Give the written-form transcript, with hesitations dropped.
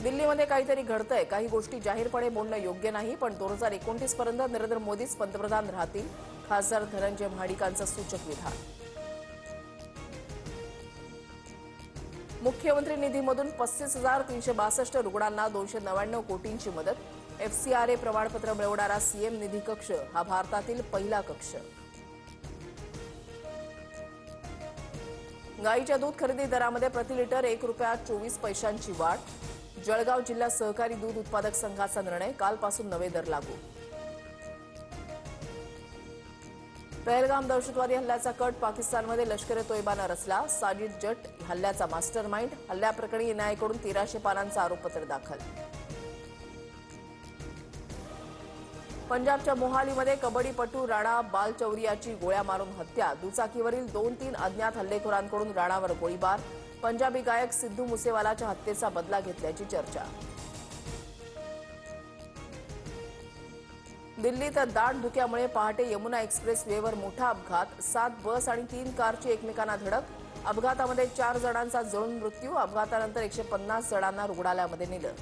दिल्लीमध्ये काहीतरी घडतंय. काही गोष्टी जाहीरपणे बोलणं योग्य नाही, पण 2029 पर्यंत नरेंद्र मोदीच पंतप्रधान राहतील. खासदार धनंजय महाडिकांचं सूचक विधान. मुख्यमंत्री निधीमधून 35,362 रुग्णांना 299 कोटींची मदत. FCRA प्रमाणपत्र मिळवणारा सीएम निधी कक्ष हा भारतातील पहिला कक्ष. गाईच्या दूध खरेदी दरामध्ये प्रति लिटर ₹1.24 वाढ. जळगाव जिल्हा सहकारी दूध उत्पादक संघाचा निर्णय. कालपासून नवे दर लागू. पहलगाम दहशतवादी हल्ल्याचा कट पाकिस्तानमध्ये लष्कर-ए-तोयबानं रचला. साजिद जट हल्ल्याचा मास्टरमाइंड. हल्ल्याप्रकरणी एनआयएकडून 1300 पानांचं आरोपपत्र दाखल. पंजाबच्या मोहालीमध्ये कबड्डीपटू राणा बालचौरियाची गोळ्या मारून हत्या. दुचाकीवरील 2-3 अज्ञात हल्लेखोरांकडून राणावर गोळीबार. पंजाबी गायक सिद्धू मुसेवालाच्या हत्येचा बदला घेतल्याची चर्चा. दिल्लीत दाट धुक्यामुळे पहाटे यमुना एक्सप्रेस वेवर मोठा अपघात. 7 बस आणि 3 कारची एकमेकांना धडक. अपघातामध्ये 4 जणांचा जळून मृत्यू. अपघातानंतर 150 जणांना रुग्णालयामध्ये नेलं.